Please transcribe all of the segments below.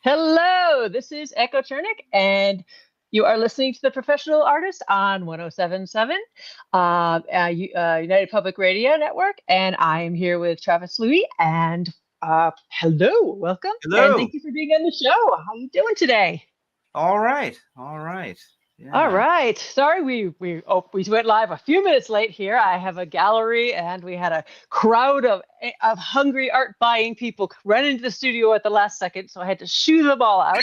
Hello, this is Echo Chernick, and you are listening to The Professional Artist on 1077 United Public Radio Network. And I am here with Travis Louie. And hello, welcome, and Hello. thank you for being on the show. How you doing today? All right. All right. All Yeah. right. Sorry, we went live a few minutes late here. I have a gallery, and we had a crowd of hungry art buying people run into the studio at the last second, so I had to shoo them all out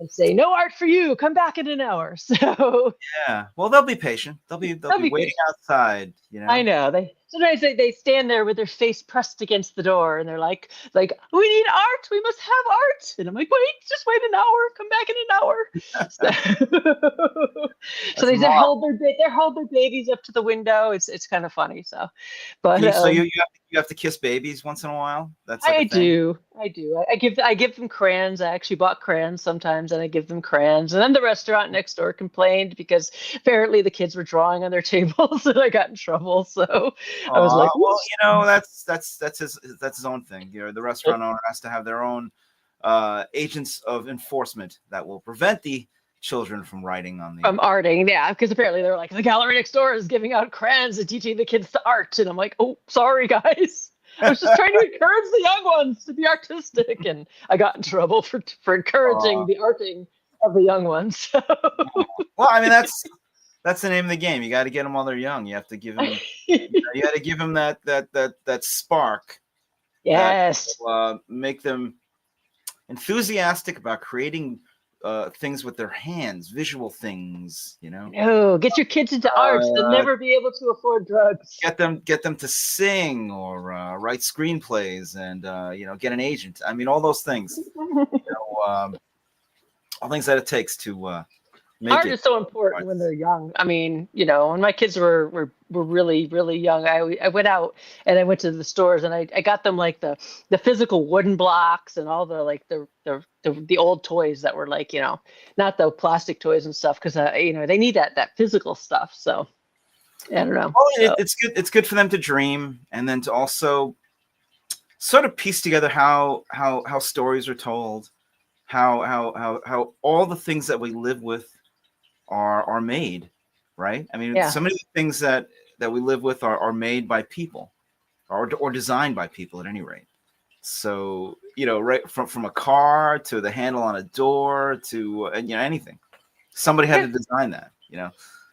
and say, "No art for you. Come back in an hour." So Yeah. Well, they'll be patient. They'll that'll be be waiting patient. outside, I know they sometimes they stand there with their face pressed against the door, and they're like we need art. We must have art. And I'm like, wait an hour. Come back in an hour. So That's they mom. hold their babies up to the window. It's kind of funny. So, but You have to kiss babies once in a while. That's like a I thing. do. I do. I give them crayons. I actually bought crayons sometimes, and I give them crayons. And then the restaurant next door complained because apparently the kids were drawing on their tables, and I got in trouble. So I was like, Well, "Oops." that's his own thing. The restaurant owner has to have their own agents of enforcement that will prevent the children from writing on the. From arting, yeah, because apparently they're like the gallery next door is giving out crayons and teaching the kids to art, and I'm like, oh, sorry guys. I was just trying to encourage the young ones to be artistic, and I got in trouble for encouraging the arting of the young ones. Well, I mean that's the name of the game. You got to get them while they're young. You have to give them. You got to give them that spark that Yes. will make them enthusiastic about creating things with their hands, visual things. No, get your kids into art. They'll never be able to afford drugs. Get them to sing or write screenplays and get an agent. I mean, all those things. All things that it takes to make Art it. is so important when they're young. I mean, when my kids were really, really young, I went out and I went to the stores and I got them like the physical wooden blocks and all the like the old toys that were like, not the plastic toys and stuff, because they need that physical stuff. So I don't know. Well, it's good. It's good for them to dream and then to also sort of piece together how stories are told, how all the things that we live with are made, right? I mean, Yeah. some of the things that we live with are made by people or designed by people at any rate. So, right from a car to the handle on a door to anything, somebody had to design that.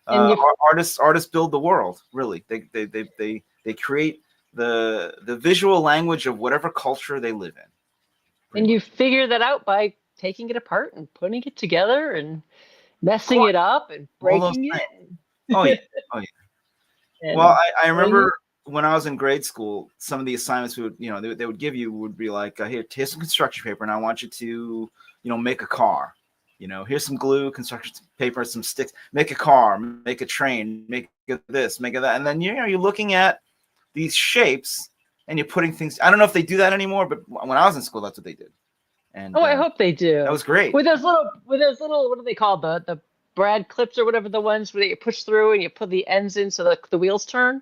And Artists build the world. Really, they create the visual language of whatever culture they live in. you figure that out by taking it apart and putting it together and messing it up and breaking it. Oh yeah, oh yeah. Well, I remember when I was in grade school, some of the assignments they would give you would be like, here's some construction paper, and I want you to make a car. Here's some glue, construction paper, some sticks. Make a car, make a train, make this, make that, and then you're looking at these shapes and you're putting things. I don't know if they do that anymore, but when I was in school, that's what they did. And I hope they do. That was great. With those little, what are they called? The Brad clips or whatever, the ones where you push through and you put the ends in so the wheels turn.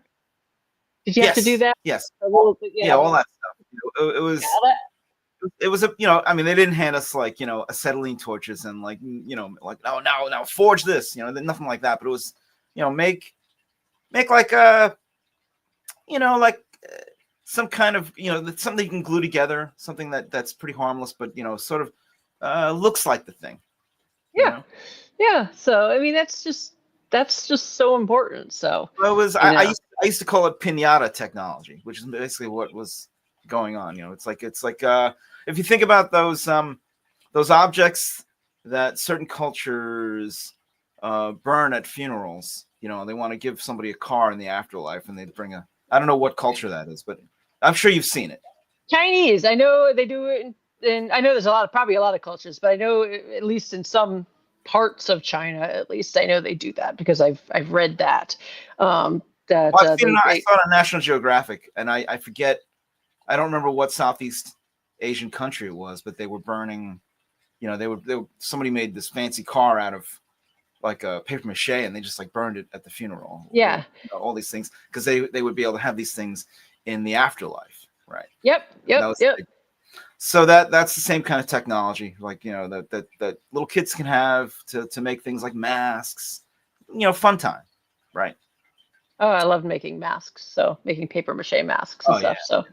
Did you have to do that? Yes. All that stuff. It was. It was I mean, they didn't hand us like acetylene torches and like now forge this, nothing like that. But it was make like some kind of something you can glue together, something that's pretty harmless, but sort of looks like the thing. Yeah. So I mean, that's just so important. So it was. I used to call it piñata technology, which is basically what was going on. It's like if you think about those objects that certain cultures burn at funerals, they want to give somebody a car in the afterlife, and they bring I don't know what culture that is, but I'm sure you've seen it. Chinese, I know they do it, and I know there's probably a lot of cultures, but I know at least in some parts of China, at least I know they do that because I've read that. I saw it on National Geographic, and I forget. I don't remember what Southeast Asian country it was, but they were burning. Somebody made this fancy car out of like a paper mache, and they just like burned it at the funeral. Yeah, all these things because they would be able to have these things in the afterlife, right? Yep. So that's the same kind of technology, like, you know, that little kids can have to make things like masks, you know, fun time, right? Oh, I love making masks. So making paper mache masks and Oh yeah, stuff. So oh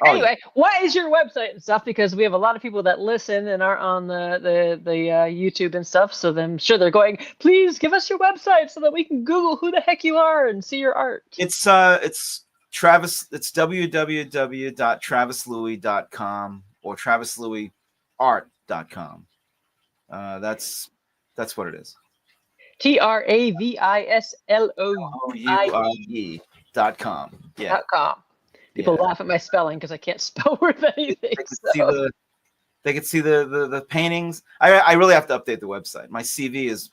yeah. anyway, what is your website and stuff? Because we have a lot of people that listen and aren't on the YouTube and stuff. So then I'm sure they're going, please give us your website so that we can Google who the heck you are and see your art. It's Travis. It's www.travislouie.com or travislouieart.com. That's what it is. TravisLouie.com. Yeah. People Yeah. laugh at my spelling because I can't spell worth anything. They could see the paintings. I really have to update the website. My CV is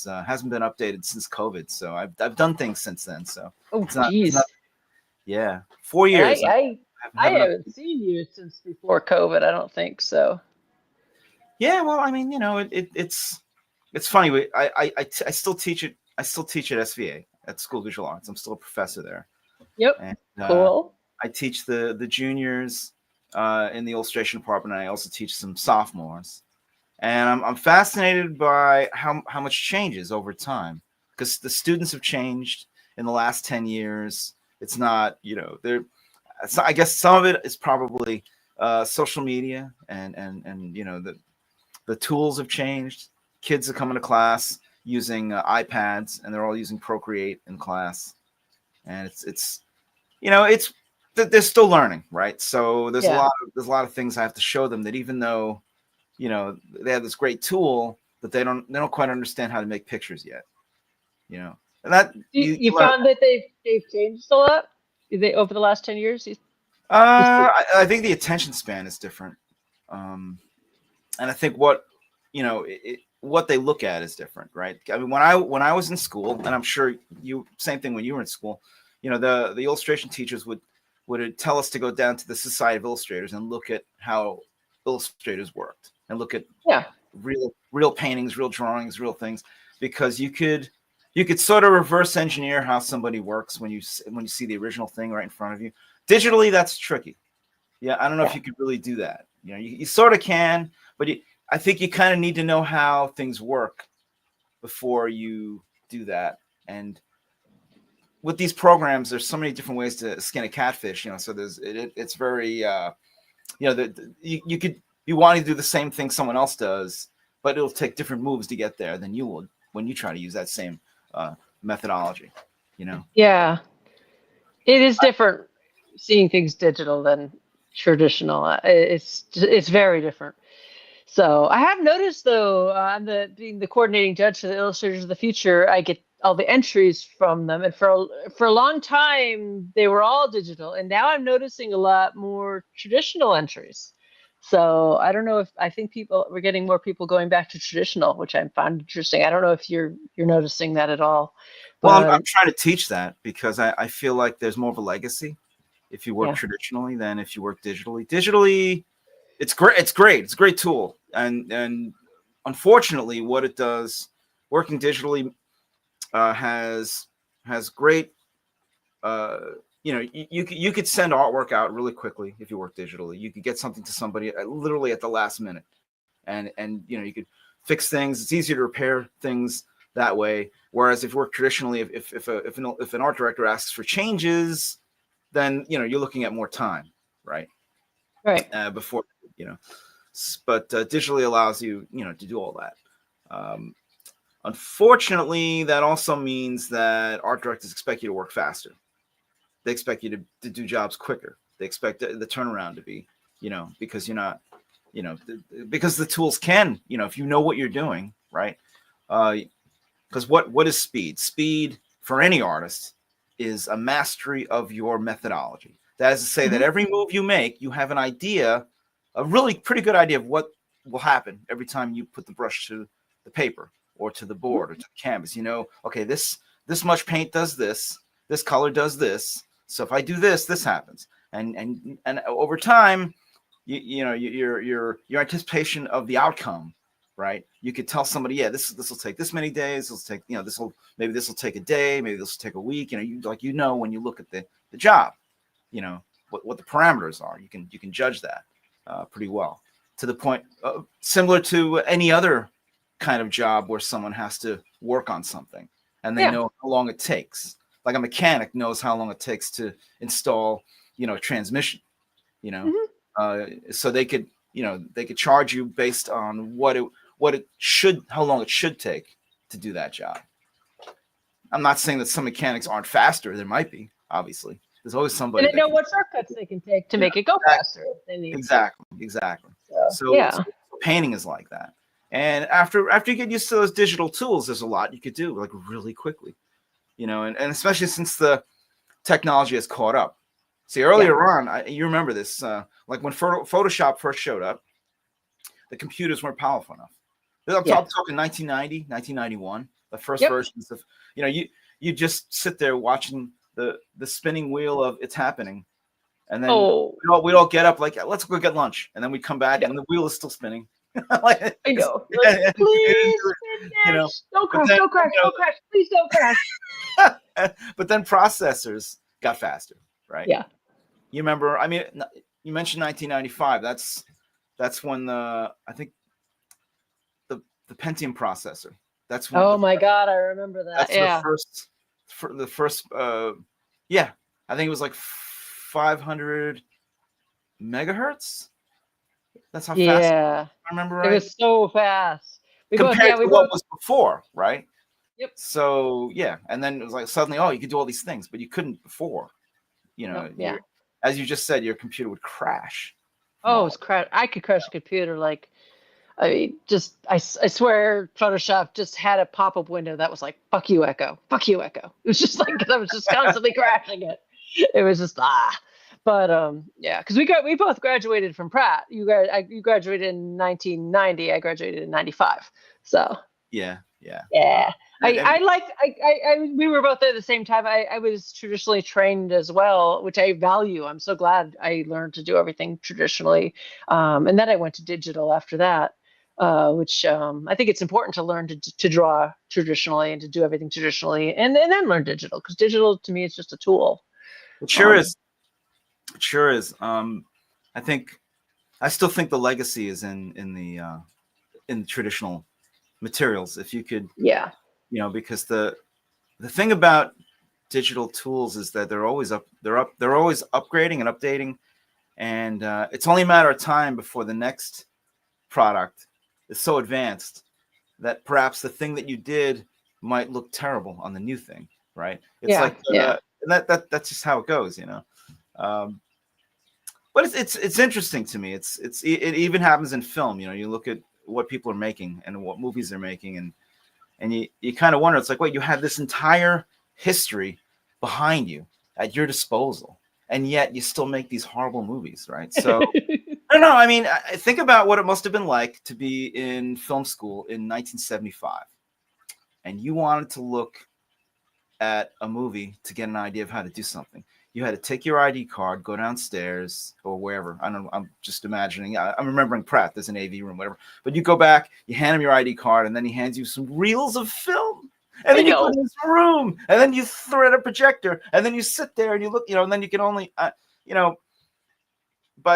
hasn't been updated since COVID, so I've done things since then. So geez. Yeah, 4 years. I haven't seen you since before COVID. I don't think so. Yeah, well, I mean, you know, it's funny. I still teach it. I still teach at SVA at School of Visual Arts. I'm still a professor there. Yep. And, cool. I teach the juniors in the illustration department. And I also teach some sophomores, and I'm fascinated by how much changes over time, because the students have changed in the last 10 years. It's not, you know, I guess some of it is probably social media and you know, the tools have changed. Kids are coming to class using iPads, and they're all using Procreate in class, and it's you know, they're still learning, right? So there's a lot of things I have to show them, that even though, you know, they have this great tool, that they don't quite understand how to make pictures yet, you know. And that you found that they've changed a lot over the last 10 years. I think the attention span is different, and I think what, you know, what they look at is different, right? I mean, when I was in school, and I'm sure you, same thing when you were in school, you know, the illustration teachers would tell us to go down to the Society of Illustrators and look at how illustrators worked, and look at real paintings, real drawings, real things, because you could sort of reverse engineer how somebody works when you see the original thing right in front of you. Digitally, that's tricky. Yeah, I don't know if you could really do that. You know, you sort of can, but I think you kind of need to know how things work before you do that. And with these programs, there's so many different ways to skin a catfish, you know, so it's very, you know, you could be wanting to do the same thing someone else does, but it'll take different moves to get there than you will when you try to use that same methodology, you know? Yeah, it is different seeing things digital than traditional. It's very different. So I have noticed, though, being the coordinating judge for the Illustrators of the Future, I get all the entries from them, and for a long time they were all digital, and now I'm noticing a lot more traditional entries. So I don't know if I think we're getting more people going back to traditional, which I found interesting. I don't know if you're noticing that at all. Well, I'm trying to teach that, because I feel like there's more of a legacy if you work traditionally than if you work digitally. Digitally, it's great. It's great. It's a great tool. And unfortunately, what it does, working digitally, has great, you know, you could send artwork out really quickly if you work digitally. You could get something to somebody literally at the last minute, and you know, you could fix things. It's easier to repair things that way. Whereas if you work traditionally, if an art director asks for changes, then, you know, you're looking at more time, right? Right. Before, you know, but digitally allows you, you know, to do all that. Unfortunately, that also means that art directors expect you to work faster. They expect you to do jobs quicker. They expect the turnaround to be, you know, because you're not, you know, because the tools can, you know, if you know what you're doing, right? Because what is speed? Speed for any artist is a mastery of your methodology. That is to say that every move you make, you have an idea, a really pretty good idea of what will happen every time you put the brush to the paper or to the board or to the canvas. You know, okay, this much paint does this, this color does this. So if I do this, this happens. And over time, you know, your anticipation of the outcome, right? You could tell somebody, yeah, this will take this many days. This will take, you know, this will take a day, maybe this will take a week. You know, you know when you look at the job, you know what the parameters are. You can judge that. pretty well, to the point similar to any other kind of job where someone has to work on something and they know how long it takes. Like a mechanic knows how long it takes to install, a transmission, so they could, they could charge you based on how long it should take to do that job. I'm not saying that some mechanics aren't faster. There might be, obviously. There's always somebody. And they know what shortcuts they can take to make it go faster if they need. Exactly. So painting is like that. And after you get used to those digital tools, there's a lot you could do like really quickly, and especially since the technology has caught up. See, earlier on, you remember this, like when Photoshop first showed up, the computers weren't powerful enough. I'm talking 1990, 1991, the first versions of, you just sit there watching the spinning wheel of It's Happening. And then we'd all get up like, let's go get lunch. And then we come back and the wheel is still spinning. Like, I know. Like, please, don't crash, don't crash, please don't crash. But then processors got faster, right? Yeah. You remember, I mean, you mentioned 1995. That's when I think the Pentium processor. That's when. Oh my God, I remember that. That's the first. I think it was like 500 megahertz. That's how fast. I remember right. It was so fast compared to what was before, right? Yep. So and then it was like suddenly, you could do all these things, but you couldn't before. As you just said, your computer would crash. Oh, it was crash. I could crash a computer like, I swear Photoshop just had a pop-up window that was like, fuck you, Echo. Fuck you, Echo. It was just like, I was just constantly crashing it. It was just, But because we both graduated from Pratt. You graduated in 1990. I graduated in 95. So yeah. We were both there at the same time. I was traditionally trained as well, which I value. I'm so glad I learned to do everything traditionally. And then I went to digital after that, which I think it's important to learn to draw traditionally and to do everything traditionally, and then learn digital, because digital to me is just a tool. It sure is. It sure is. I still think the legacy is in the traditional materials. If you could, because the thing about digital tools is that they're always upgrading and updating, and it's only a matter of time before the next product is so advanced that perhaps the thing that you did might look terrible on the new thing, right? That's just how it goes, but it's interesting to me. It even happens in film. You look at what people are making and what movies they're making, and you kind of wonder. It's like, wait, you have this entire history behind you at your disposal, and yet you still make these horrible movies, right? So I don't know. I mean, I think about what it must have been like to be in film school in 1975, and you wanted to look at a movie to get an idea of how to do something. You had to take your ID card, go downstairs or wherever. I don't know. I'm just imagining. I'm remembering Pratt. There's an AV room, whatever. But you go back, you hand him your ID card, and then he hands you some reels of film. And then you go in this room, and then you thread a projector, and then you sit there and you look, and then you can only, by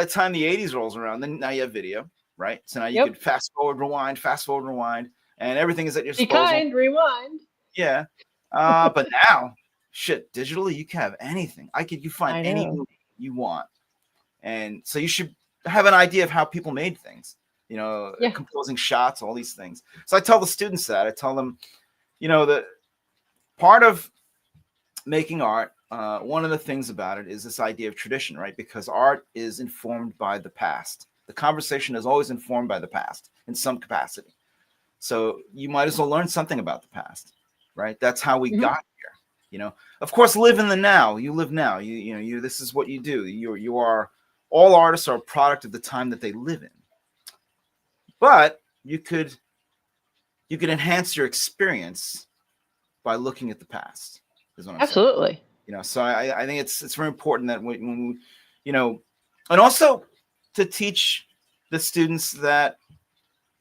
the time the 80s rolls around, then now you have video, right? So now you can fast forward, rewind, and everything is at your disposal. Be kind, rewind. Yeah. But now, shit, digitally, you can have anything. You find any movie you want. And so you should have an idea of how people made things, composing shots, all these things. So I tell the students that. I tell them, the part of making art, one of the things about it is this idea of tradition, right? Because art is informed by the past. The conversation is always informed by the past in some capacity. So you might as well learn something about the past, right? That's how we got here. Of course, live in the now. You live now. You this is what you do. You are, all artists are a product of the time that they live in. But you could enhance your experience by looking at the past. Is what I'm Absolutely. saying. So I think it's very important that when and also to teach the students that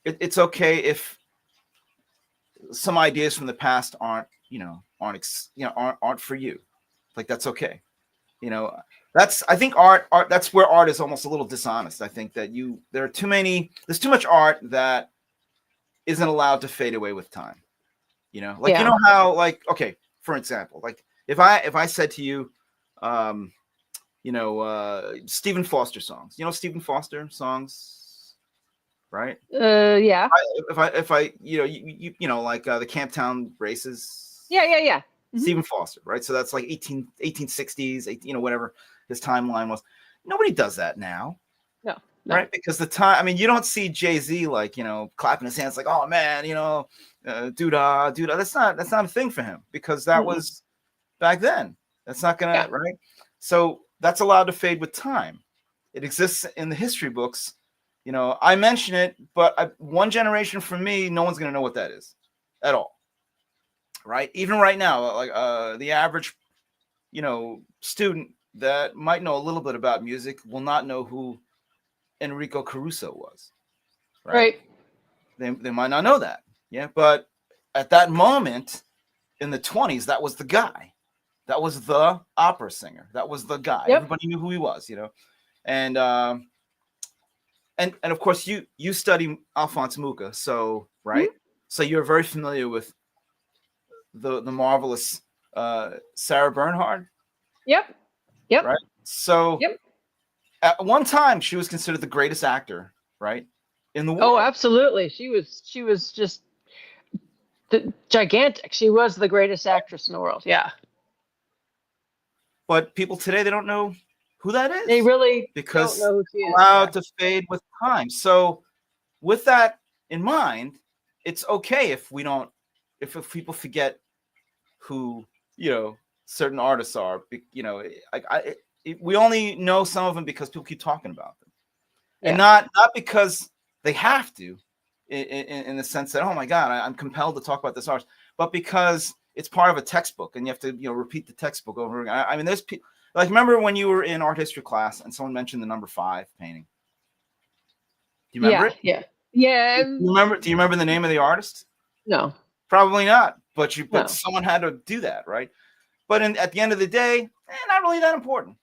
it's okay if some ideas from the past aren't for you. Like, that's okay. I think art, that's where art is almost a little dishonest. I think that there's too much art that isn't allowed to fade away with time. You know, like, you know how, like, okay, for example, like if I said to you, Stephen Foster songs, Stephen Foster songs, right? Yeah. If I like the Camptown Races. Yeah. Mm-hmm. Stephen Foster, right? So that's like 1860s, whatever his timeline was. Nobody does that now. No. Right? Because the time, I mean, you don't see Jay-Z like, clapping his hands like, oh man, doo-dah. That's not a thing for him, because that was back then. That's not gonna, right? So that's allowed to fade with time. It exists in the history books. I mention it, but one generation from me, no one's gonna know what that is at all. Right? Even right now, like the average, student that might know a little bit about music will not know who Enrico Caruso was. Right? They might not know that. Yeah. But at that moment in the 1920s, that was the guy. That was the opera singer. That was the guy. Yep. Everybody knew who he was, And of course you study Alphonse Mucha, so right? Mm-hmm. So you're very familiar with the marvelous Sarah Bernhardt. Yep. Right. So at one time she was considered the greatest actor, right, in the world. Oh, absolutely. She was just gigantic. She was the greatest actress in the world. Yeah. But people today, they don't know who that is. They really because don't know who she is. Allowed to fade with time. So with that in mind, it's okay if people forget who certain artists are. We only know some of them because people keep talking about them, and not because they have to, in the sense that, oh my God, I'm compelled to talk about this artist, but because it's part of a textbook and you have to repeat the textbook over again. I mean, there's people like, remember when you were in art history class and someone mentioned the number 5 painting? Do you remember it? Yeah. Do you remember the name of the artist? No, probably not. But someone had to do that, right? But at the end of the day, not really that important.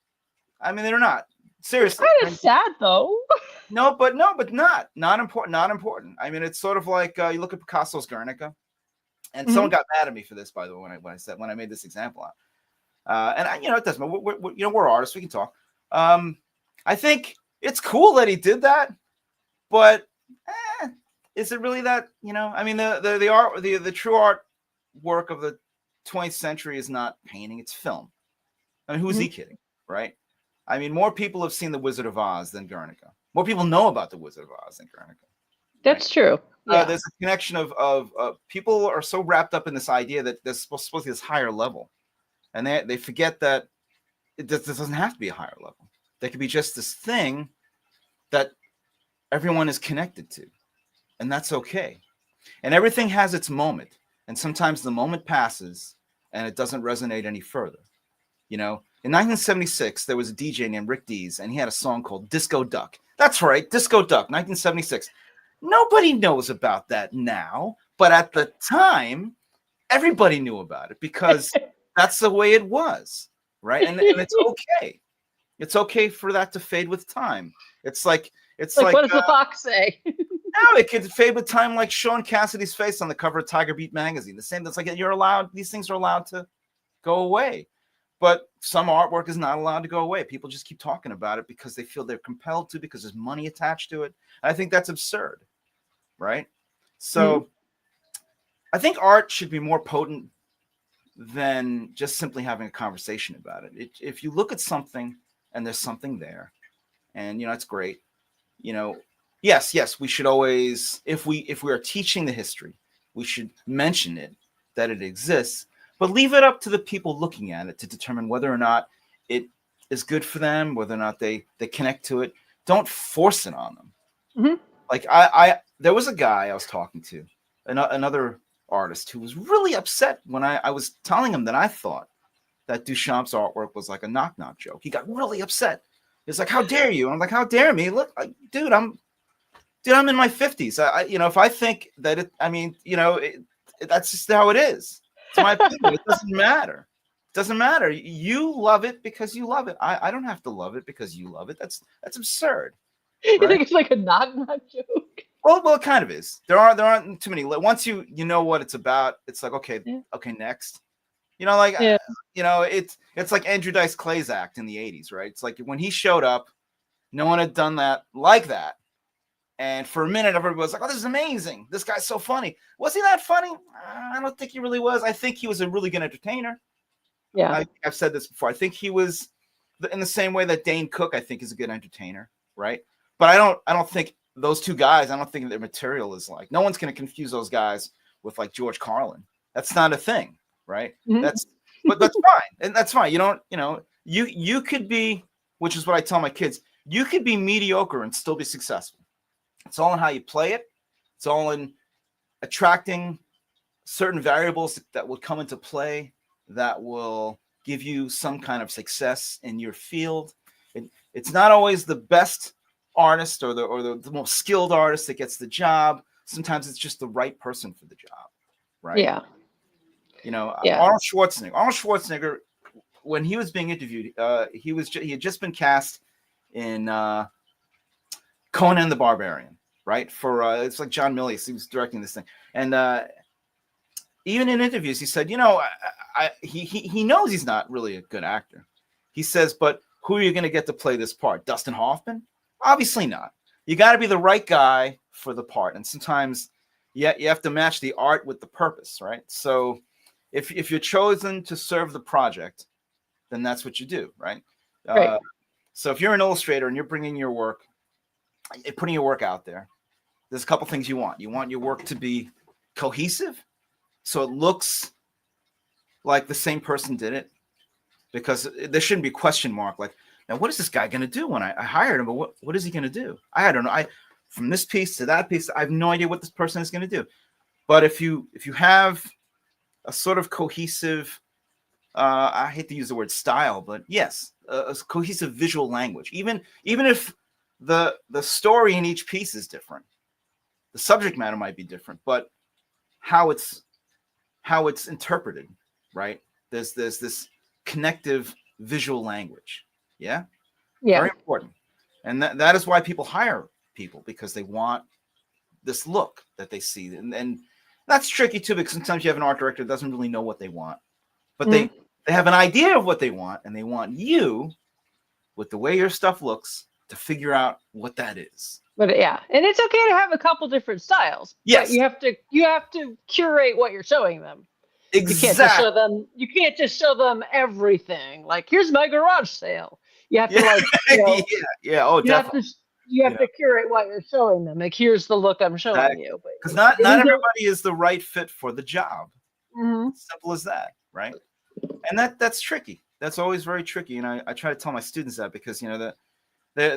I mean, they're not. Seriously. Kind of sad though. No, but not important. Not important. I mean, it's sort of like you look at Picasso's Guernica, and someone got mad at me for this, by the way, when I made this example out. And it doesn't matter. We're artists. We can talk. I think it's cool that he did that, but is it really that? I mean, the art, the true art work of the 20th century is not painting; it's film. I mean, who's he kidding, right? I mean, more people have seen The Wizard of Oz than Guernica. More people know about The Wizard of Oz than Guernica. That's true. Yeah. There's a connection of people are so wrapped up in this idea that there's supposed to be this higher level, and they forget that this doesn't have to be a higher level. They could be just this thing that everyone is connected to, and that's okay. And everything has its moment, and sometimes the moment passes and it doesn't resonate any further. In 1976, there was a DJ named Rick Dees, and he had a song called Disco Duck. That's right, Disco Duck, 1976. Nobody knows about that now, but at the time, everybody knew about it because that's the way it was, right? And it's okay. It's okay for that to fade with time. It's like what does the fox say? No, it could fade with time, like Sean Cassidy's face on the cover of Tiger Beat magazine. The same. That's like these things are allowed to go away. But some artwork is not allowed to go away. People just keep talking about it because they feel they're compelled to, because there's money attached to it. I think that's absurd, right? So I think art should be more potent than just simply having a conversation about it. If you look at something and there's something there, and it's great. Yes, we should always, if we are teaching the history, we should mention it, that it exists. But leave it up to the people looking at it to determine whether or not it is good for them, whether or not they connect to it. Don't force it on them. Like there was a guy I was talking to, another artist, who was really upset when I was telling him that I thought that Duchamp's artwork was like a knock-knock joke. He got really upset. He's like, "How dare you?" And I'm like, "How dare me? Look, dude, I'm in my 50s. If I think that that's just how it is. It's my opinion. It doesn't matter." Doesn't matter. You love it because you love it. I don't have to love it because you love it. That's absurd. You Right? think it's like a knock joke? Well, it kind of is. There aren't too many. Once you know what it's about, it's like okay, next. You know, like it's like Andrew Dice Clay's act in the '80s, right? It's like when he showed up, no one had done that like that. And for a minute, everybody was like, "Oh, this is amazing! This guy's so funny." Was he that funny? I don't think he really was. I think he was a really good entertainer. Yeah, I've said this before. I think he was in the same way that Dane Cook, I think, is a good entertainer, right? But I don't think those two guys. I don't think their material is like. No one's going to confuse those guys with like George Carlin. That's not a thing, right? Mm-hmm. But that's fine, and that's fine. You could be, which is what I tell my kids. You could be mediocre and still be successful. It's all in how you play it. It's all in attracting certain variables that will come into play that will give you some kind of success in your field. It's not always the best artist or the most skilled artist that gets the job. Sometimes it's just the right person for the job, right? Yeah. Arnold Schwarzenegger, when he was being interviewed, he had just been cast in Conan the Barbarian, right? For it's like John Milius, he was directing this thing, and even in interviews, he said, he knows he's not really a good actor. He says, but who are you going to get to play this part? Dustin Hoffman? Obviously not. You got to be the right guy for the part, and sometimes you have to match the art with the purpose, right? So if you're chosen to serve the project, then that's what you do, right? Right. So if you're an illustrator and you're bringing your work, putting your work out there, there's a couple things you want. You want your work to be cohesive, so it looks like the same person did it, because there shouldn't be a question mark. Like, now, what is this guy going to do when I hired him? But what is he going to do? I don't know. From this piece to that piece, I have no idea what this person is going to do. But if you have a sort of cohesive, I hate to use the word style, but yes, a cohesive visual language. Even if the story in each piece is different, the subject matter might be different, but how it's interpreted, right? There's this connective visual language. Yeah. Very important. And that is why people hire people, because they want this look that they see. And that's tricky too, because sometimes you have an art director that doesn't really know what they want, but they have an idea of what they want, and they want you, with the way your stuff looks, to figure out what that is. But yeah, and it's okay to have a couple different styles. Yes. But you have to curate what you're showing them. Exactly. You can't just show them everything. Like, here's my garage sale. You have to you have to curate what you're showing them. Like, here's the look I'm showing you. Because not everybody is the right fit for the job. Mm-hmm. Simple as that, right? And that's tricky. That's always very tricky. And I try to tell my students that, because that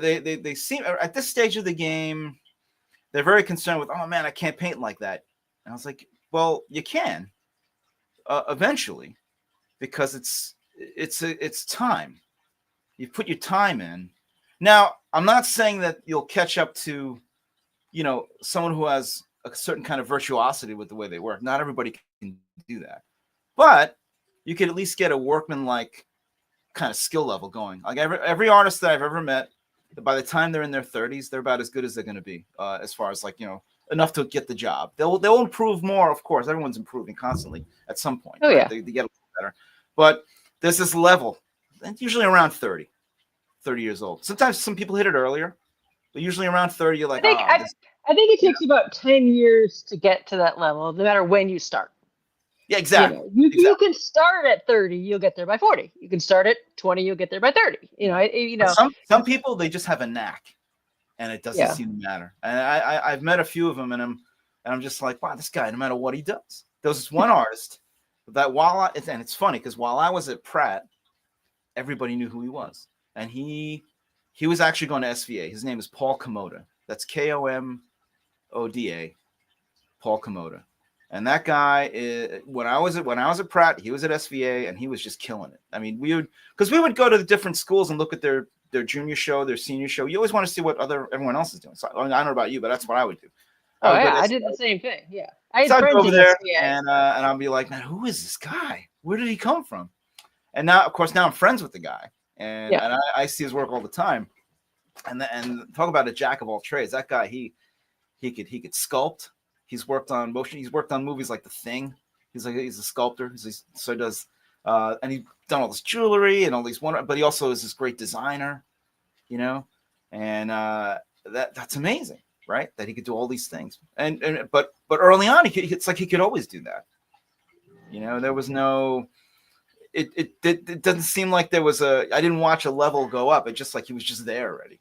they seem, at this stage of the game, they're very concerned with, oh man, I can't paint like that. And I was like, well, you can eventually, because it's time. You put your time in. Now, I'm not saying that you'll catch up to, someone who has a certain kind of virtuosity with the way they work. Not everybody can do that, but you can at least get a workman-like kind of skill level going. Like every artist that I've ever met, by the time they're in their 30s, they're about as good as they're going to be, as far as enough to get the job. They'll improve more, of course. Everyone's improving constantly at some point. Oh, right? yeah. They get a little better, but there's this level, and usually around 30 years old. Sometimes some people hit it earlier, but usually around 30, you're like, I think it takes about 10 years to get to that level, no matter when you start. Yeah, exactly. You can start at 30, you'll get there by 40. You can start at 20, you'll get there by 30. Some people, they just have a knack, and it doesn't seem to matter. And I've met a few of them, and I'm just like, wow, this guy, no matter what he does. There was this one artist that and it's funny, because while I was at Pratt, everybody knew who he was, and he was actually going to SVA. His name is Paul Komoda. That's Komoda, Paul Komoda. And that guy, when I was at Pratt, he was at SVA, and he was just killing it. I mean, we would go to the different schools and look at their junior show, their senior show. You always want to see what everyone else is doing. So I don't know about you, but that's what I would do. I did the same thing. Yeah, I had friends over there, and I'll be like, man, who is this guy? Where did he come from? And now, of course, now I'm friends with the guy, and Yeah. and I see his work all the time. And talk about a jack of all trades. That guy, he could sculpt. He's worked on motion. He's worked on movies like The Thing. He's a sculptor. So he does, and he's done all this jewelry and all these but he also is this great designer, you know, and that's amazing, right? That he could do all these things. But early on, it's like he could always do that. You know, there was no. It doesn't seem like there was I didn't watch a level go up. It's just like he was just there already.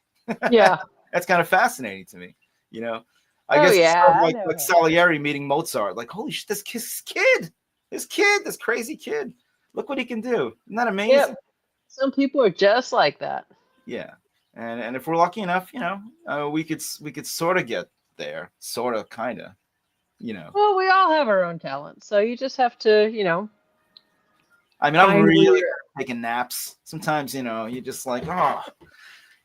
Yeah. That's kind of fascinating to me, you know. I Oh, guess it's yeah, sort of I like know. Salieri meeting Mozart. Like, holy shit, this crazy kid. Look what he can do. Isn't that amazing? Yep. Some people are just like that. Yeah. And if we're lucky enough, you know, we could sort of get there, sort of, kind of, you know. Well, we all have our own talents, so you just have to, you know. I mean, I'm really taking naps. Sometimes, you know, you're just like, oh,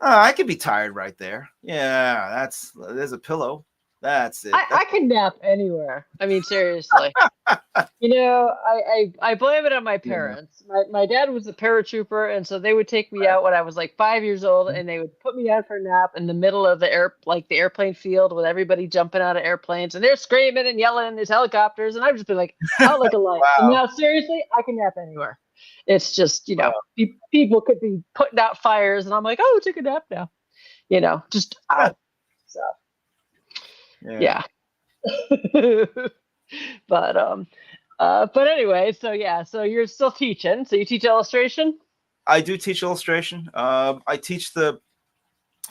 I could be tired right there. Yeah, there's a pillow. That's it. I can nap anywhere. I mean, seriously. You know, I blame it on my parents. My dad was a paratrooper, and so they would take me out when I was like 5 years old, and they would put me out for a nap in the middle of the airplane field with everybody jumping out of airplanes, and they're screaming and yelling, and there's helicopters, and I've just been like, out like a light. Wow. And now, seriously, I can nap anywhere. It's just, you know, people could be putting out fires, and I'm like, oh, take a nap now. You know, just out. So, yeah. But anyway, so yeah, so you're still teaching. So you teach illustration? I do teach illustration. I teach the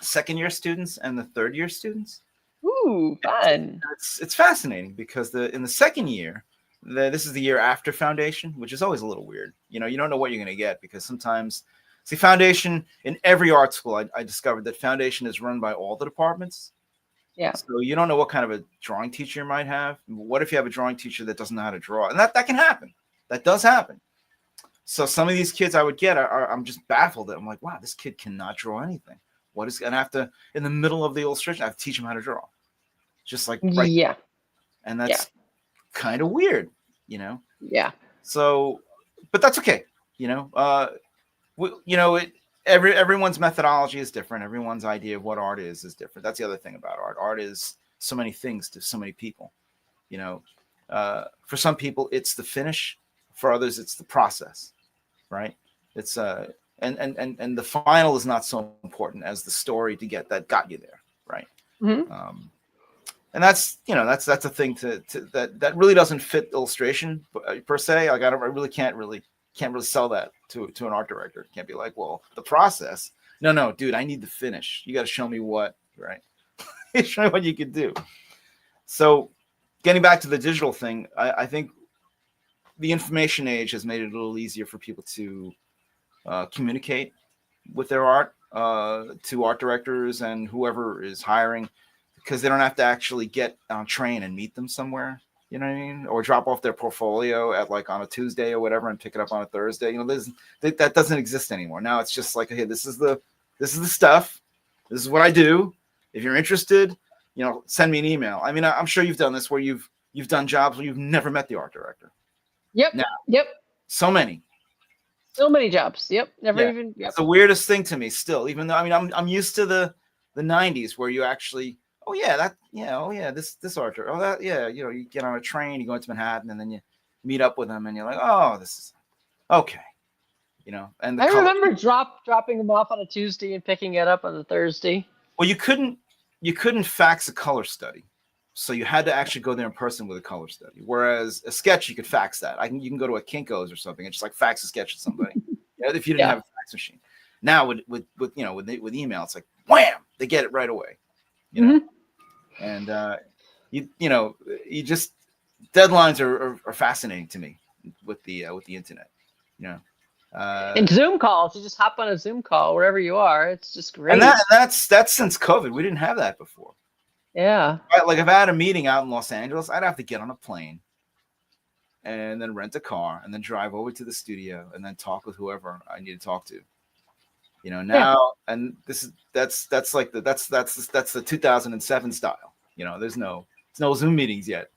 second-year students and the third-year students. Ooh, fun. It's fascinating because in the second year, this is the year after foundation, which is always a little weird. You know, you don't know what you're going to get because sometimes, see, foundation in every art school, I discovered that foundation is run by all the departments. Yeah. So you don't know what kind of a drawing teacher you might have. What if you have a drawing teacher that doesn't know how to draw? And that can happen. That does happen. So some of these kids I would get, I'm just baffled. I'm like, wow, this kid cannot draw anything. And I have to, in the middle of the illustration, I have to teach him how to draw. Just like, right. Yeah. And that's kind of weird, you know? Yeah. So, but that's okay. You know, everyone's methodology is different. Everyone's idea of what art is different. That's the other thing about art. Art is so many things to so many people. You know, for some people it's the finish. For others, it's the process. Right? It's and the final is not so important as the story to get that got you there. Right? Mm-hmm. And that's a thing that really doesn't fit illustration per se. Like I really can't sell that to an art director. Can't be like, well, the process. No, dude, I need the finish. You got to show me what, right? Show me what you can do. So getting back to the digital thing, I think the information age has made it a little easier for people to communicate with their art to art directors and whoever is hiring, because they don't have to actually get on train and meet them somewhere. You know what I mean? Or drop off their portfolio at like on a Tuesday or whatever and pick it up on a Thursday. You know, that doesn't exist anymore. Now it's just like, hey, this is the stuff. This is what I do. If you're interested, you know, send me an email. I mean, I'm sure you've done this where you've done jobs where you've never met the art director. Yep. Now, yep. So many jobs. Yep. Never even. Yep. It's the weirdest thing to me still, even though, I mean, I'm used to the 90s where you actually, this art director. Oh, that, yeah, you know, you get on a train, you go into Manhattan, and then you meet up with them, and you're like, oh, this is okay, you know. And I remember dropping them off on a Tuesday and picking it up on the Thursday. Well, you couldn't fax a color study, so you had to actually go there in person with a color study. Whereas a sketch, you could fax that. You can go to a Kinko's or something and just like fax a sketch to somebody. If you didn't have a fax machine. Now with email, it's like wham, they get it right away. You know. And you just deadlines are fascinating to me with the internet, you know. And Zoom calls, you just hop on a Zoom call wherever you are. It's just great. And that's since COVID. We didn't have that before. Yeah. Like if I had a meeting out in Los Angeles, I'd have to get on a plane and then rent a car and then drive over to the studio and then talk with whoever I need to talk to. You know, now, and that's the 2007 style. You know, there's no Zoom meetings yet.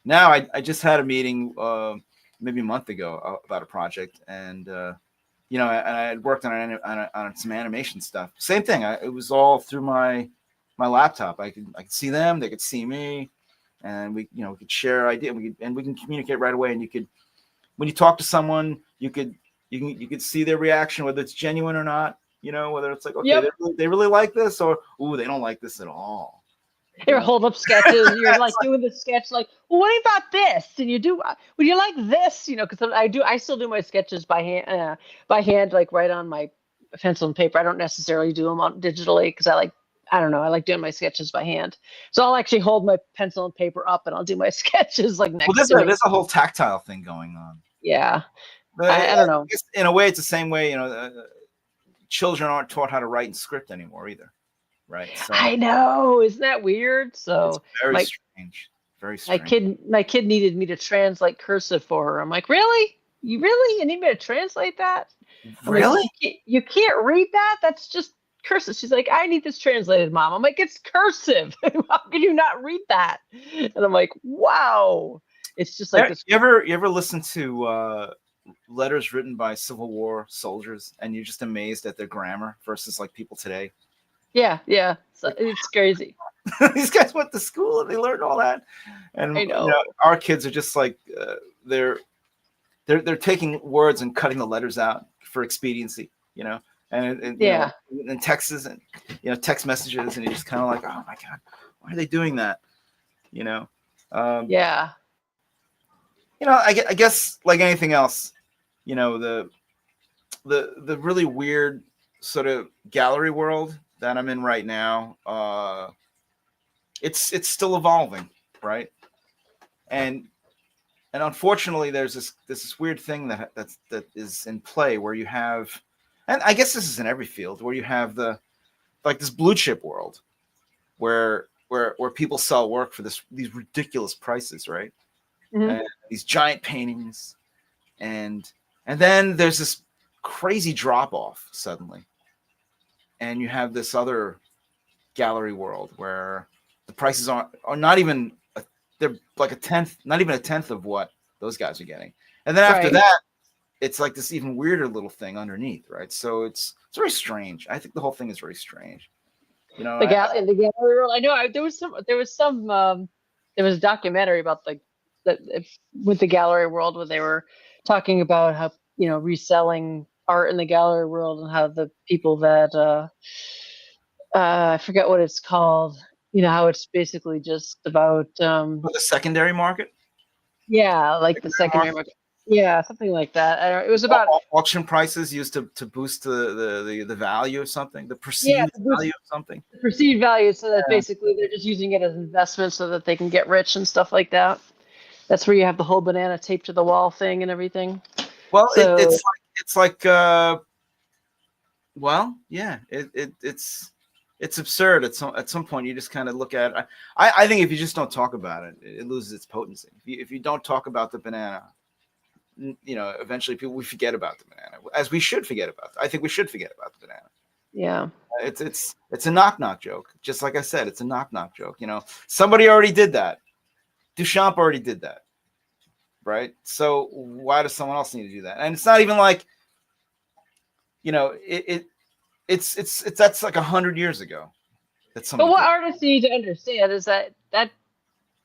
Now, I just had a meeting maybe a month ago about a project, and and I had worked on some animation stuff. Same thing. It was all through my laptop. I could see them, they could see me, and we could share ideas. We can communicate right away. And you could, when you talk to someone, you could see their reaction, whether it's genuine or not. Whether it's like, okay, Yep. they really like this, or ooh, they don't like this at all. You're holding up sketches. You're like doing the sketch, like, well, what about this? And you do, would you like this? Because I still do my sketches by hand, like right on my pencil and paper. I don't necessarily do them digitally because I don't know, I like doing my sketches by hand. So I'll actually hold my pencil and paper up and I'll do my sketches like next to me. There's a whole tactile thing going on. Yeah. I don't know. In a way, it's the same way, children aren't taught how to write in script anymore either. Right. So, I know. Isn't that weird? So it's very strange. Very strange. My kid needed me to translate cursive for her. I'm like, really? You need me to translate that? Really? Like, you can't read that? That's just cursive. She's like, I need this translated, Mom. I'm like, it's cursive. How can you not read that? And I'm like, wow. It's just like this. You ever listen to letters written by Civil War soldiers, and you're just amazed at their grammar versus like people today? Yeah. So it's crazy. These guys went to school and they learned all that, and I know. Our kids are just like they're taking words and cutting the letters out for expediency, and texts and text messages, and you're just kind of like, oh my god, why are they doing that? Yeah. I guess like anything else, the really weird sort of gallery world that I'm in right now, it's still evolving, right? And unfortunately, there's this weird thing that is in play where you have, and I guess this is in every field, where you have this blue chip world, where people sell work for these ridiculous prices, right? Mm-hmm. And these giant paintings, and then there's this crazy drop off suddenly. And you have this other gallery world where the prices are not even they're like a tenth, not even a tenth of what those guys are getting. And then after that, it's like this even weirder little thing underneath, right? So it's very strange. I think the whole thing is very strange. The gallery world. I know there was a documentary about with the gallery world where they were talking about how reselling art in the gallery world and how the people that I forget what it's called, how it's basically just about the secondary market. Yeah, like the secondary market. Yeah, something like that. It was about auction prices used to boost the value of something, the perceived value of something. The perceived value, so that basically they're just using it as investment so that they can get rich and stuff like that. That's where you have the whole banana taped to the wall thing and everything. Well, so, it's absurd. At some point, you just kind of look at it. I think if you just don't talk about it, it loses its potency. If you don't talk about the banana, eventually people will forget about the banana, as we should forget about it. I think we should forget about the banana. Yeah, it's a knock joke. Just like I said, it's a knock joke. Somebody already did that. Duchamp already did that, right? So why does someone else need to do that? And it's not even like, it's that's like 100 years ago. But what artists need to understand is that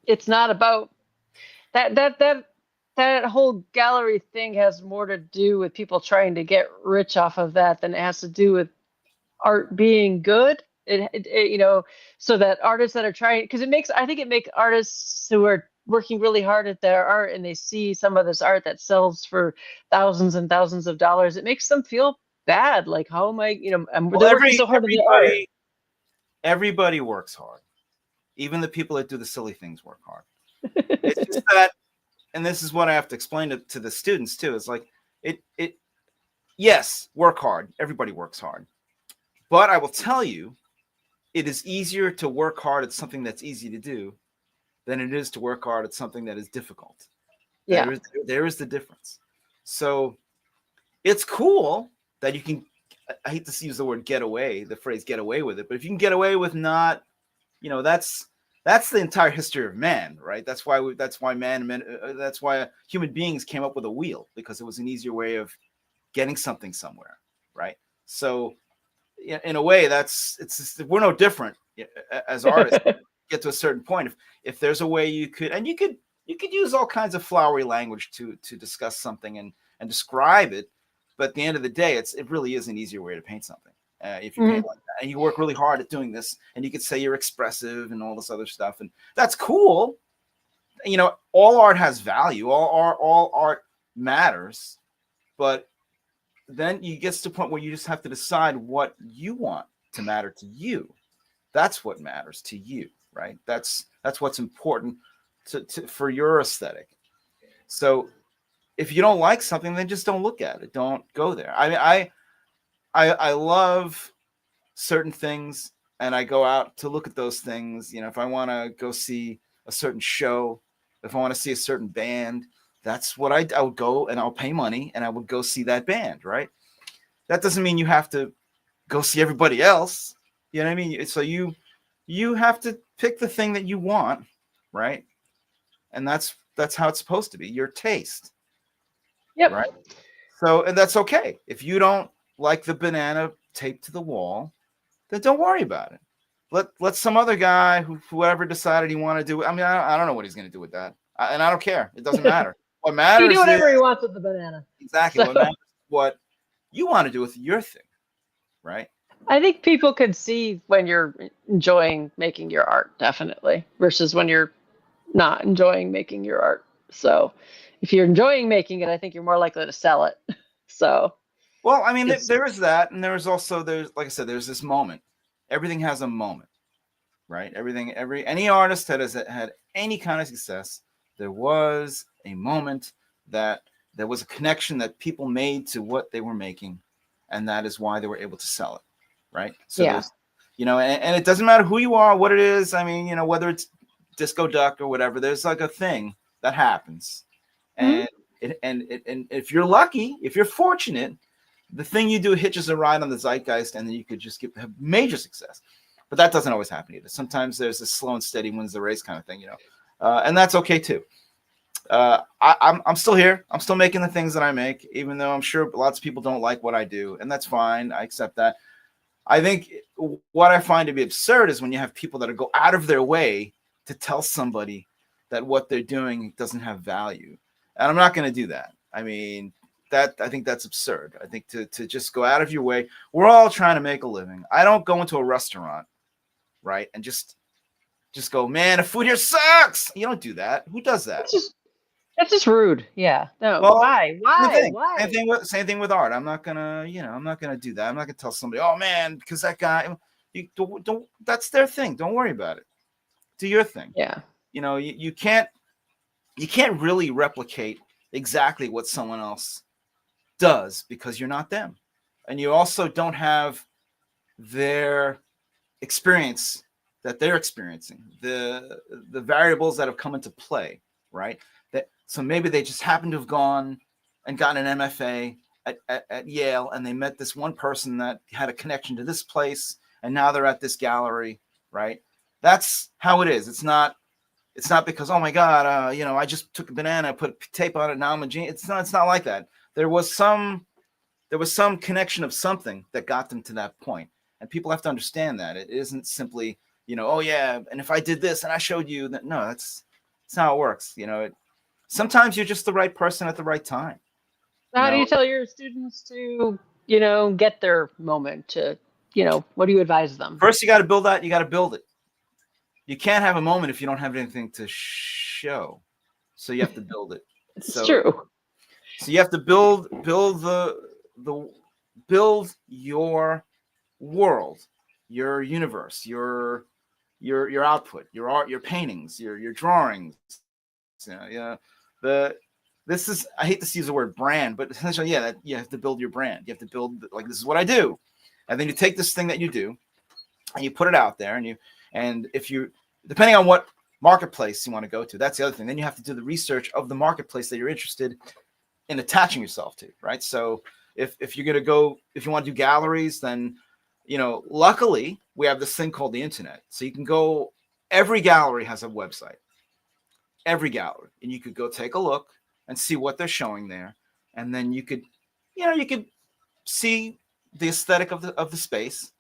it's not about that whole gallery thing has more to do with people trying to get rich off of that than it has to do with art being good. So that artists that are trying, because I think it makes artists who are working really hard at their art and they see some of this art that sells for thousands and thousands of dollars, it makes them feel bad. Like, how am I, they're working so hard on the art. Everybody works hard. Even the people that do the silly things work hard. It's just that, and this is what I have to explain to the students too. It's like, yes, work hard. Everybody works hard. But I will tell you, it is easier to work hard at something that's easy to do than it is to work hard at something that is difficult. Yeah. There is the difference. So it's cool that you can, I hate to use the word get away, the phrase get away with it, but if you can get away with not, that's the entire history of man, right? That's why human beings came up with a wheel, because it was an easier way of getting something somewhere, right? So in a way, we're no different as artists. Get to a certain point, if there's a way you could use all kinds of flowery language to discuss something and describe it, but at the end of the day, it really is an easier way to paint something. If you paint like that, and you work really hard at doing this, and you could say you're expressive and all this other stuff, and that's cool. All art has value. All art matters, but then you get to the point where you just have to decide what you want to matter to you. That's what matters to you, right? That's what's important for your aesthetic. So if you don't like something, then just don't look at it. Don't go there. I mean, I love certain things, and I go out to look at those things. If I want to go see a certain show, if I want to see a certain band, that's what I would go, and I'll pay money and I would go see that band, right? That doesn't mean you have to go see everybody else. You know what I mean? So you have to pick the thing that you want, right? And that's how it's supposed to be, your taste. Yep. Right. So, and that's okay. If you don't like the banana taped to the wall, then don't worry about it. Let some other guy whoever decided he wanted to do it. I mean, I don't know what he's going to do with that. And I don't care. It doesn't matter. What matters he do whatever he wants with the banana. Exactly. So. What matters is what you want to do with your thing. Right. I think people can see when you're enjoying making your art, definitely, versus when you're not enjoying making your art. So if you're enjoying making it, I think you're more likely to sell it. So, well, I mean, there is that. And there's like I said, there's this moment. Everything has a moment, right? Any artist that has had any kind of success, there was a moment that there was a connection that people made to what they were making. And that is why they were able to sell it. Right. So, yeah. And it doesn't matter who you are, what it is. I mean, whether it's disco duck or whatever, there's like a thing that happens. And and if you're lucky, if you're fortunate, the thing you do hitches a ride on the zeitgeist, and then you could just have major success. But that doesn't always happen either. Sometimes there's a slow and steady wins the race kind of thing, and that's okay too. I'm still here. I'm still making the things that I make, even though I'm sure lots of people don't like what I do, and that's fine. I accept that. I think what I find to be absurd is when you have people that go out of their way to tell somebody that what they're doing doesn't have value. And I'm not going to do that. I mean, I think that's absurd. I think to just go out of your way. We're all trying to make a living. I don't go into a restaurant, right, and just go, man, the food here sucks. You don't do that. Who does that? That's just rude. Yeah. No. Well, why? Why? Same thing with art. I'm not gonna do that. I'm not gonna tell somebody, oh man, because that guy. You don't. That's their thing. Don't worry about it. Do your thing. Yeah. You can't really replicate exactly what someone else does because you're not them, and you also don't have their experience that they're experiencing, the variables that have come into play, right? So maybe they just happen to have gone and gotten an MFA at Yale, and they met this one person that had a connection to this place, and now they're at this gallery, right? That's how it is. It's not because, oh my God, I just took a banana, put tape on it, now I'm a genius. It's not like that. There was some connection of something that got them to that point, and people have to understand that it isn't simply, oh yeah, and if I did this and I showed you that, no, that's how it works. Sometimes you're just the right person at the right time. How do you tell your students to, get their moment to, what do you advise them? First, you got to build that. You got to build it. You can't have a moment if you don't have anything to show. So you have to build it. It's true. So you have to build your world, your universe, your output, your art, your paintings, your drawings. This is, I hate to use the word brand, but essentially, that you have to build your brand. You have to build, like, this is what I do. And then you take this thing that you do and you put it out there, and if you, depending on what marketplace you want to go to, that's the other thing. Then you have to do the research of the marketplace that you're interested in attaching yourself to, right? So if you're going to go, if you want to do galleries, then, luckily we have this thing called the internet. So you can go, every gallery has a website. Every gallery, and you could go take a look and see what they're showing there, and then you could you could see the aesthetic of the space,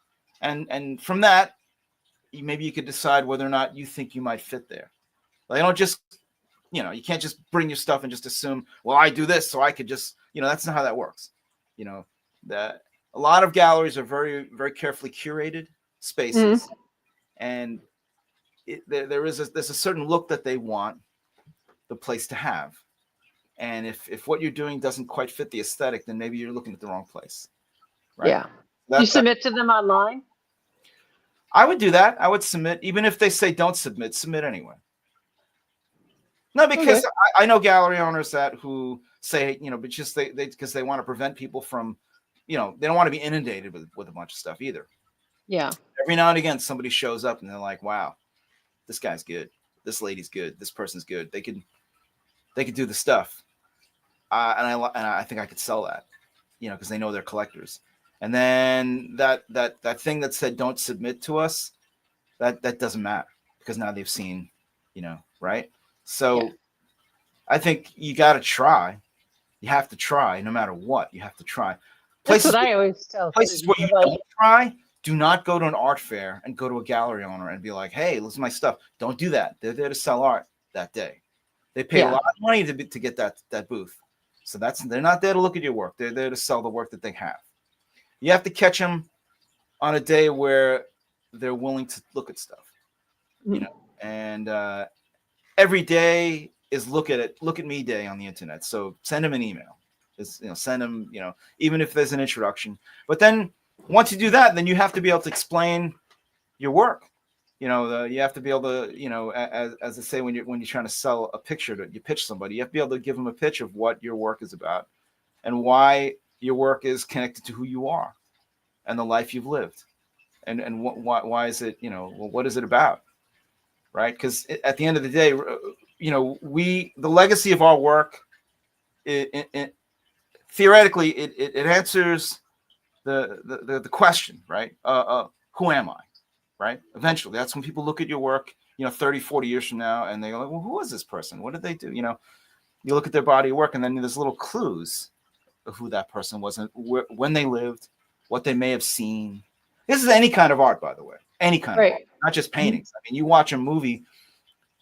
and from that, maybe you could decide whether or not you think you might fit there. Like, don't just, you can't just bring your stuff and just assume, well, I do this, so I could just, that's not how that works. That a lot of galleries are very, very carefully curated spaces, and there's a certain look that they want the place to have. And if what you're doing doesn't quite fit the aesthetic, then maybe you're looking at the wrong place. Right? Yeah. You submit to them online? I would do that. I would submit, even if they say don't submit anyway. No, because I know gallery owners who say, but just because they want to prevent people from, they don't want to be inundated with a bunch of stuff either. Yeah. Every now and again, somebody shows up and they're like, wow, this guy's good. This lady's good. This person's good. They could do the stuff. And I think I could sell that, because they know they're collectors. And then that thing that said don't submit to us, that doesn't matter, because now they've seen, right? So I think you got to try. You have to try, no matter what. You have to try. That's what I always tell places where you don't try. Do not go to an art fair and go to a gallery owner and be like, hey, listen to my stuff. Don't do that. They're there to sell art that day. They pay a lot of money to get that booth. So they're not there to look at your work. They're there to sell the work that they have. You have to catch them on a day where they're willing to look at stuff, and every day is look at me day on the internet. So send them an email. Send them, even if there's an introduction. But then once you do that, then you have to be able to explain your work. You have to be able to, as I say, when you're trying to sell a picture you pitch somebody, you have to be able to give them a pitch of what your work is about and why your work is connected to who you are and the life you've lived, and why is it, what is it about, right? Because at the end of the day, the legacy of our work, theoretically, it answers the question, right? Who am I? Right? Eventually, that's when people look at your work, 30, 40 years from now, and they go, well, who was this person? What did they do? You look at their body of work, and then there's little clues of who that person was and when they lived, what they may have seen. This is any kind of art, by the way, any kind of art, not just paintings. I mean, you watch a movie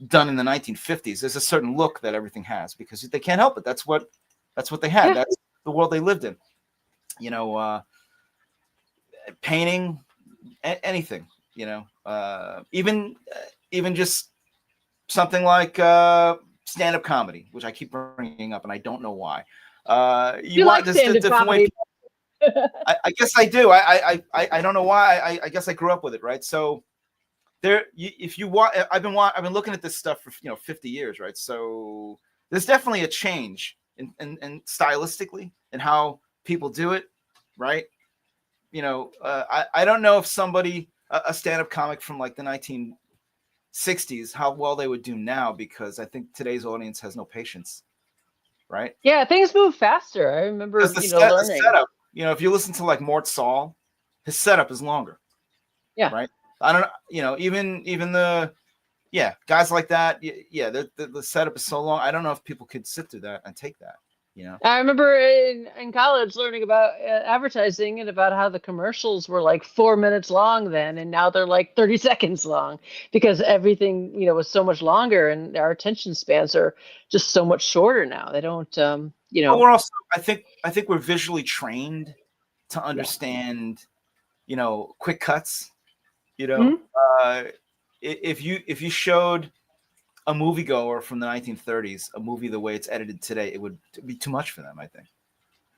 done in the 1950s, there's a certain look that everything has because they can't help it. That's what they had. Yeah. That's the world they lived in. Painting, anything. Even just something like stand-up comedy, which I keep bringing up, and I don't know why. You like stand-up comedy? I guess I do. I don't know why. I guess I grew up with it, right? So if you want, I've been looking at this stuff for 50 years, right? So there's definitely a change in stylistically and how people do it, right? I don't know if somebody, a stand-up comic from like the 1960s, how well they would do now, because I think today's audience has no patience, right? Yeah, things move faster. I remember learning. The setup, if you listen to like Mort Saul, his setup is longer. Yeah. Right. I don't know. Even the guys like that. Yeah, the setup is so long. I don't know if people could sit through that and take that. I remember in college learning about advertising and about how the commercials were like 4 minutes long then, and now they're like 30 seconds long because everything was so much longer, and our attention spans are just so much shorter now. They don't But we're also, I think we're visually trained to understand quick cuts. If you showed a moviegoer from the 1930s a movie the way it's edited today, it would be too much for them, I think.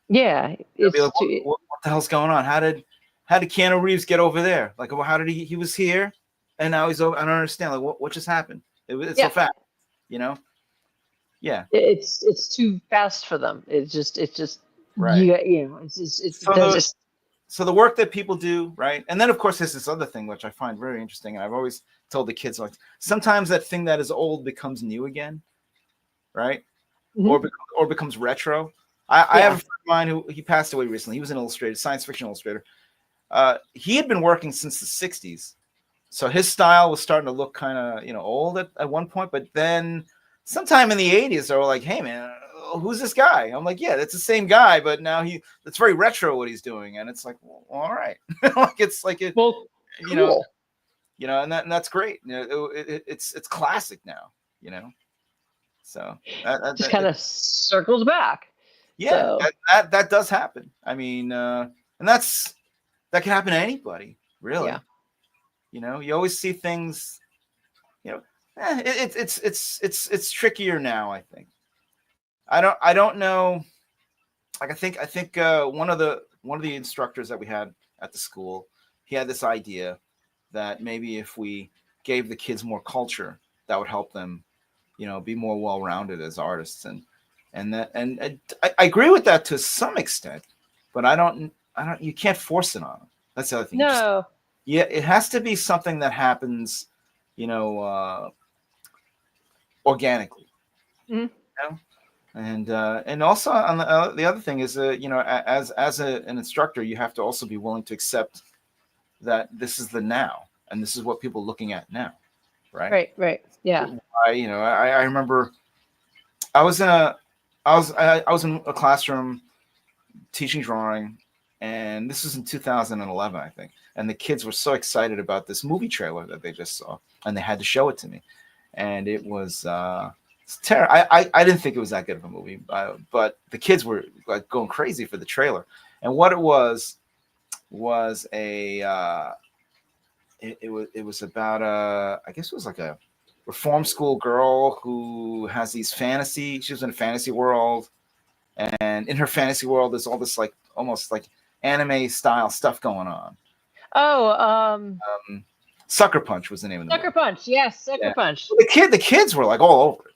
Yeah, it's like, what the hell's going on? How did Keanu Reeves get over there? Like, well, how did he was here and now he's over? I don't understand. Like, what just happened? It's so fast, Yeah, it's too fast for them. It's just right. It's so the work that people do, right? And then of course there's this other thing which I find very interesting, and I've always told the kids, like, sometimes that thing that is old becomes new again, right? Mm-hmm. Or becomes retro. I have a friend of mine who he passed away recently. He was an illustrator, science fiction illustrator. He had been working since the 60s, so his style was starting to look kind of old at one point. But then sometime in the 80s, they were like, "Hey man, who's this guy? I'm like, yeah, that's the same guy, but now it's very retro what he's doing. And it's like, well, all right. Like, it's like it, Well, you know, cool. and that's great. It's classic now, so Just kind of circles back. Yeah, so. that does happen. I mean, and that can happen to anybody, really. Yeah. You always see things, it's trickier now, I think. I don't know. Like, I think one of the instructors that we had at the school, he had this idea that maybe if we gave the kids more culture, that would help them, be more well-rounded as artists. And I agree with that to some extent, but you can't force it on them. That's the other thing. No. It has to be something that happens, organically. Mm-hmm. And also on the other thing is, as an instructor, you have to also be willing to accept that this is the now, and this is what people are looking at now, right? Right. Yeah. I remember I was in a classroom teaching drawing, and this was in 2011, I think. And the kids were so excited about this movie trailer that they just saw, and they had to show it to me. And it was terrible. I didn't think it was that good of a movie, but the kids were like going crazy for the trailer. And what it was a it was about I guess it was like a reform school girl who has these fantasy. She was in a fantasy world, and in her fantasy world, there's all this like almost like anime style stuff going on. Oh, Sucker Punch was the name of the movie. Sucker Punch. Yes, Sucker Punch. The kids were like all over it.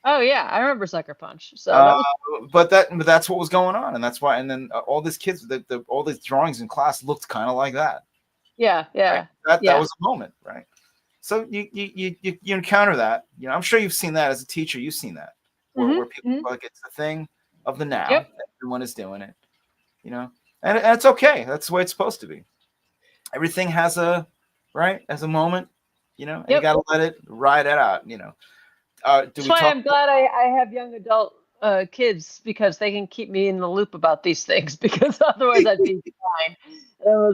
Oh yeah, I remember Sucker Punch. So but that's what was going on, and that's why. And then all these kids, all these drawings in class looked kind of like that. Yeah. Right? That was a moment, right? So you encounter that. I'm sure you've seen that as a teacher. You've seen that where people like it's a thing of the now. Yep. Everyone is doing it, and it's okay. That's the way it's supposed to be. Everything has a moment, and you got to let it ride it out, That's why I'm glad I have young adult kids, because they can keep me in the loop about these things, because otherwise I'd be fine.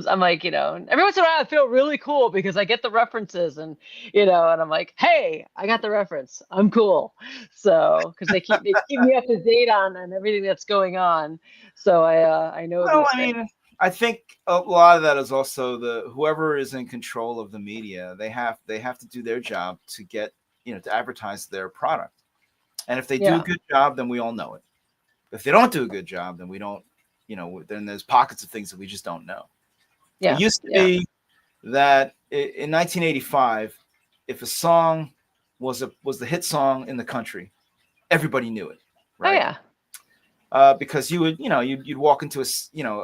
I'm like, every once in a while I feel really cool because I get the references and I'm like, hey, I got the reference. I'm cool. So, because they keep me up to date on everything that's going on. So I know. Well, I think a lot of that is also whoever is in control of the media. They have to do their job to get, to advertise their product. And if they do a good job, then we all know it. If they don't do a good job, then we don't, then there's pockets of things that we just don't know. Yeah. It used to be that in 1985, if a song was the hit song in the country, everybody knew it. Right? Oh yeah. Because you would, you'd walk into a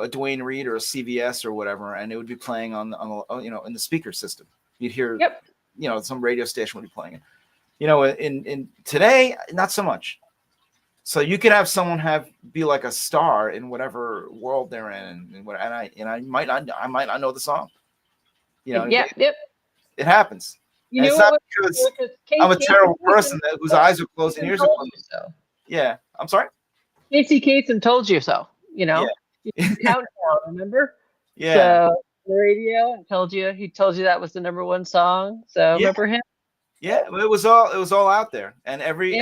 Duane Reade or a CVS or whatever, and it would be playing on in the speaker system. You'd hear, some radio station would be playing it. In today, not so much. So you could have someone be like a star in whatever world they're in, and I might not know the song. It happens. And it's not because I'm a terrible person whose eyes are closed and ears are closed. So. Yeah, I'm sorry. Casey Kasem told you so. Countdown, remember? Yeah. So the radio he told you that was the number one song. So remember him? Yeah, it was all out there, and every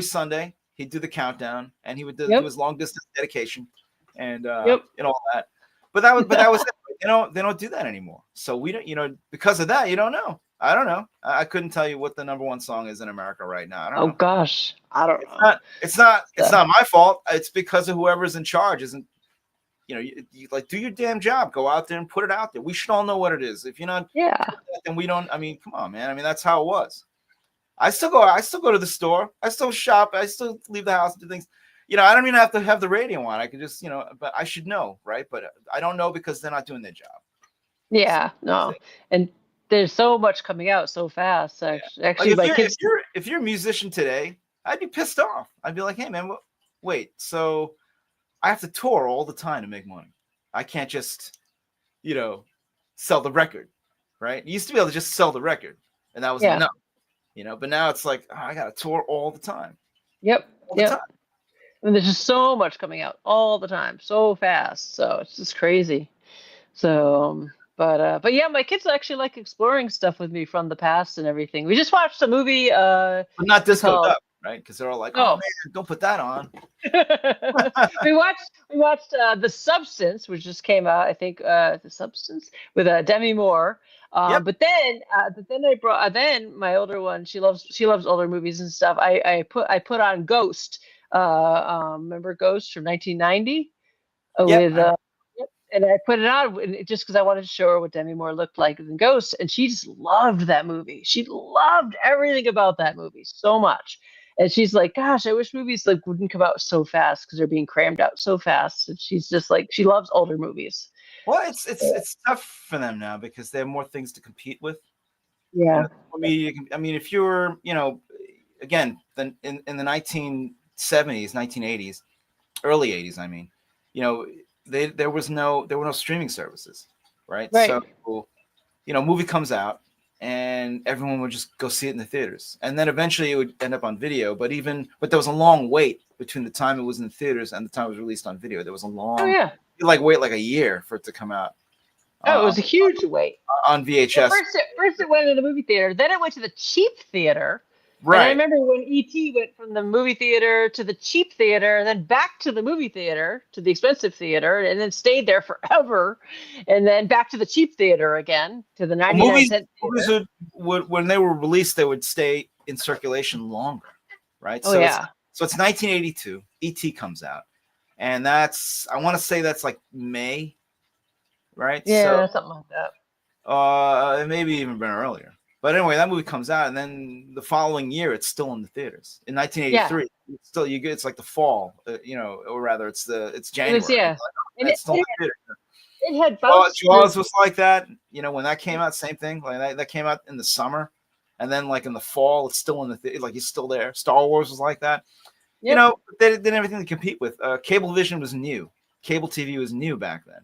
Sunday he'd do the countdown, and he would do his long distance dedication, and all that. But that was it. They don't do that anymore. So we don't, because of that, you don't know. I don't know. I couldn't tell you what the number one song is in America right now. I don't know. Gosh, I don't know. It's not my fault. It's because of whoever's in charge isn't. You like do your damn job. Go out there and put it out there. We should all know what it is. If you're not, then we don't. I mean, come on, man. I mean, that's how it was. I still go to the store. I still shop. I still leave the house and do things. I don't even have to have the radio on. I can just, but I should know, right? But I don't know because they're not doing their job. Yeah, no. And there's so much coming out so fast. Actually, like if you're a musician today, I'd be pissed off. I'd be like, hey, man, wait. So I have to tour all the time to make money. I can't just, sell the record, right? You used to be able to just sell the record, and that was enough. But now it's like I got to tour all the time. Yep. All the time. And there's just so much coming out all the time, so fast. So it's just crazy. So, but yeah, my kids actually like exploring stuff with me from the past and everything. We just watched a movie. But not What's it disco called? up, right? Because they're all like, "Oh Oh, man, don't put that on." we watched The Substance, which just came out. I think The Substance with Demi Moore. Yep. But then I brought then my older one. She loves older movies and stuff. I put on Ghost. Remember Ghost from 1990 Yep. with yep. And I put it on just because I wanted to show her what Demi Moore looked like in Ghost, and she just loved that movie. She loved everything about that movie so much. And she's like, "Gosh, I wish movies like wouldn't come out so fast because they're being crammed out so fast." And she's just like, she loves older movies. Well, it's tough for them now because they have more things to compete with. Yeah. I mean, if you're, again, then in the 1970s, 1980s, early 80s, I mean, there were no streaming services, right? Right. So, movie comes out and everyone would just go see it in the theaters, and then eventually it would end up on video. But there was a long wait between the time it was in the theaters and the time it was released on video. There was a Oh long, yeah. wait like a year for it to come out Oh, it was a huge wait. on VHS. First it went to the movie theater, then it went to the cheap theater. And I Right. remember when E.T. went from the movie theater to the cheap theater, and then back to the movie theater, to the expensive theater, and then stayed there forever, and then back to the cheap theater again, to the 99-cent Movies theater. would, when they were released, they would stay in circulation longer, right? Oh, So yeah. it's 1982. E.T. comes out, and I want to say that's like May, right? Yeah, something like that. So, maybe even been earlier. But anyway, that movie comes out, and then the following year, it's still in the theaters. In 1983, it's still it's like the fall, or rather, it's January. It was, yeah. Like, oh, And it's still in the theater. it had bounced. Jaws was like that. When that came out, same thing. Like that came out in the summer, and then like in the fall, it's still in the theater. Like it's still there. Star Wars was like that. Yep. They didn't have anything to compete with. Cablevision was new. Cable TV was new back then.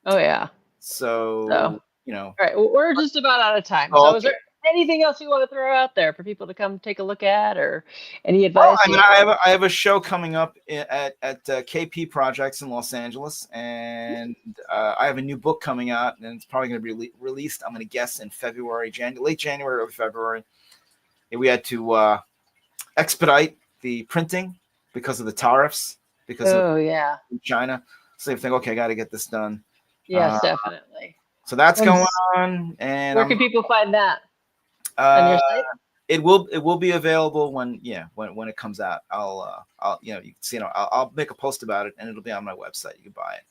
Oh, yeah. So. All right, well, we're just about out of time. Oh, so is there anything else you want to throw out there for people to come take a look at, or any advice? Well, I mean, I have a show coming up at KP Projects in Los Angeles, and I have a new book coming out, and it's probably going to be released, I'm going to guess, in late January or February. And we had to expedite the printing because of the tariffs, because of China. So you think, okay, I got to get this done. Yes, definitely. So that's going on, and where can people find that? On your site? It will be available when it comes out. I'll you can see I'll make a post about it, and it'll be on my website. You can buy it.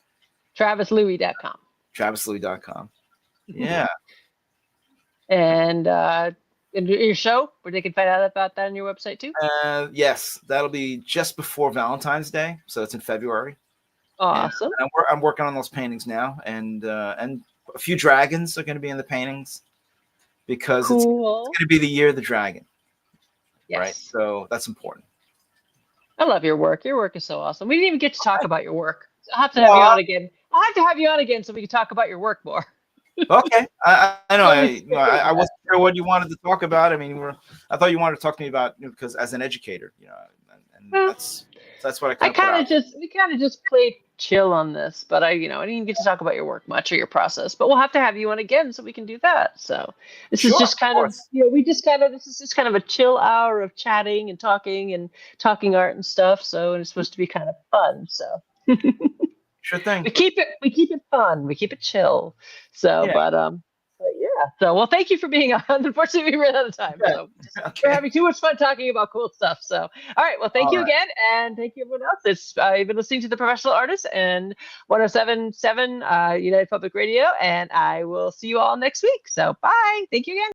TravisLouie.com. TravisLouie.com. Yeah. And your show, where they can find out about that on your website too. Yes, that'll be just before Valentine's Day, so it's in February. Awesome. And I'm working on those paintings now, and a few dragons are going to be in the paintings because it's going to be the year of the dragon. Yes. Right. So that's important. I love your work. Your work is so awesome. We didn't even get to talk about your work. I'll have to have you on again. I'll have to have you on again so we can talk about your work more. Okay. I know. I wasn't sure what you wanted to talk about. I mean, I thought you wanted to talk to me about, because as an educator, and that's what we kind of just played chill on this, but I didn't get to talk about your work much or your process, but we'll have to have you on again so we can do that. So this is just kind of, this is just kind of a chill hour of chatting and talking art and stuff. So, and it's supposed to be kind of fun. So sure thing. We keep it fun. We keep it chill. So, but yeah. So, well, thank you for being on. Unfortunately, we ran out of time. So we're having too much fun talking about cool stuff. So, all right. Well, thank you again. And thank you, everyone else. You've been listening to The Professional Artist and 107.7 United Public Radio. And I will see you all next week. So, bye. Thank you again.